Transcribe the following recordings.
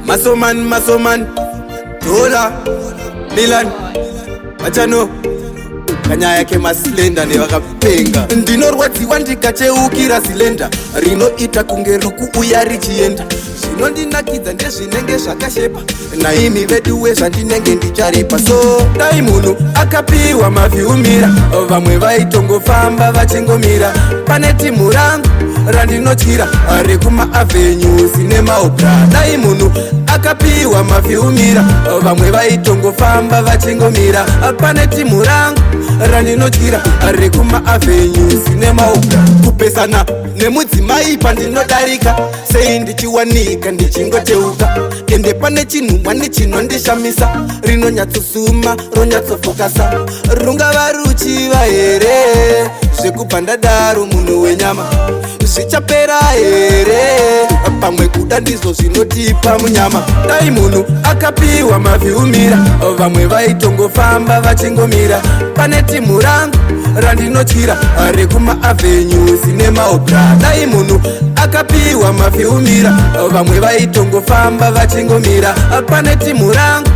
Masoman, Dola, Milan, Machano, Kanya yake masilenda ne wakapenga. Ndinorwadziwa ndikacheukira silenda, rino ita kungeruku uyari chienda. Zvinondinakidza ndezvinenge zvakashepa, naimi vedu wezvandinenge ndicharepa. So dai munhu akapiwa mavhiumira, vamwe vaitongofamba vachingomira. Pane timu rangu randinotyira rekumaavhenyu sine maobra. Dai munhu akapiwa mavhiumira, vamwe vaitongofamba vachingomira. Pane timu rangu randinotyira rekumaavhenyu sine maobra. Kupesana nemudzimai pandinodarika, sei ndichiwanika ndichingoteuka. Ende pane chinhu mwani chinondishamisa, rinonyatsosuma ronyatsofokasa. Rungava ruchiva here zvekubva ndadaro munhu wenyama, zvichapera here pamwe kuda ndizvo zvinotipa munyama. Dai munhu akapiwa mavhiumira, vamwe vaitongofamba vachingomira. Pane timu rangu randinotyira rekumaavhenyu sine maobra. Dai munhu akapiwa mavhiumira, vamwe vaitongofamba vachingomira. Pane timu rangu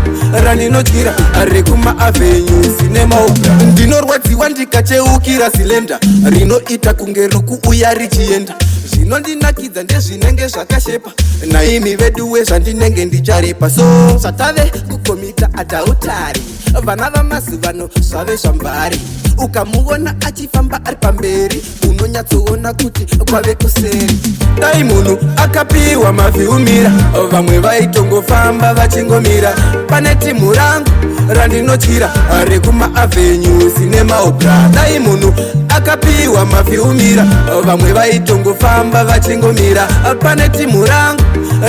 randinotyira rekumaavhenyu sine maobra. Ndinorwadziwa ndikacheukira silenda, rinoita kunge rukuuya richienda. Zvinondinakidza ndezvinenge zvakashepa, naimi vedu wezvandinenge ndicharepa. So zvatave kukomita adhautari, vana vamazivano zvave zvambari. Ukamuona achifamba ari pamberi, unonyatsoona kuti kwave kuseri. Dai munhu akapiwa mavhiumira, vamwe vaitongofamba vachingomira. Pane timu rangu randinotyira rekumaavhenyu sine maobra. Dai munhu akapiwa mavhiumira, vamwe vaitongofamba vachingomira. Pane timu rangu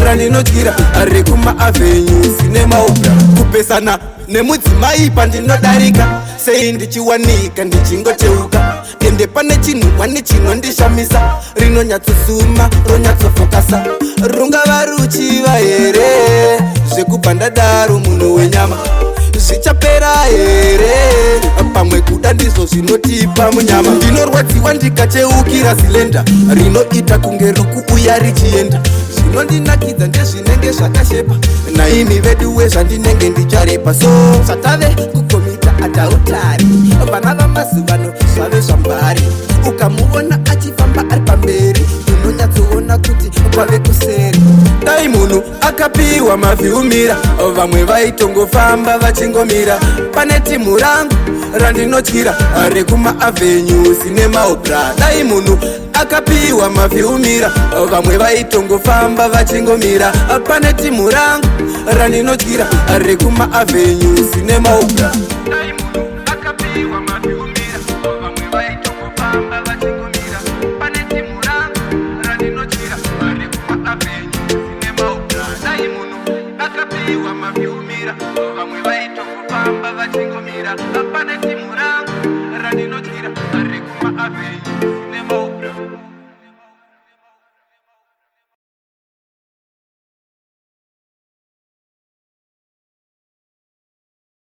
randinotyira rekumaavhenyu sine maobra. Kupesana nemudzimai pandinodarika, sei ndichiwanika ndichingoteuka. Ende pane chinhu mwani chinondishamisa, rinonyatsosuma ronyatsofokasa. Rungava ruchiva here zvekubva ndadaro munhu wenyama, zvichapera here pamwe kuda ndizvo zvinotipa munyama. Ndinorwadziwa ndikacheukira silenda, rinoita kunge rukuuya richienda. Zvinondinakidza ndezvinenge zvakashepa, naimi vedu wezvandinenge ndicharepa. So zvatave kukomita adhautari, vana vamazivano zvave zvambari. Ukamuona achifamba ari pamberi, unonyatsoona kuti kwave kuseri. Dai munhu akapiwa mavhiumira, vamwe vaitongofamba vachingomira. Pane timu rangu randinotyira rekumaavhenyu sine maobra. Dai munhu akapiwa mavhiumira, vamwe vaitongofamba vachingomira. Pane timu rangu randinotyira rekumaavhenyu sine maobra. Dai munhu akapiwa mavhiumira, vamwe vaitongofamba vachingomira. Pane timu rangu randinotyira rekumaavhenyu sine maobra. Dai munhu akapiwa mavhiumira, vamwe vaitongofamba vachingomira.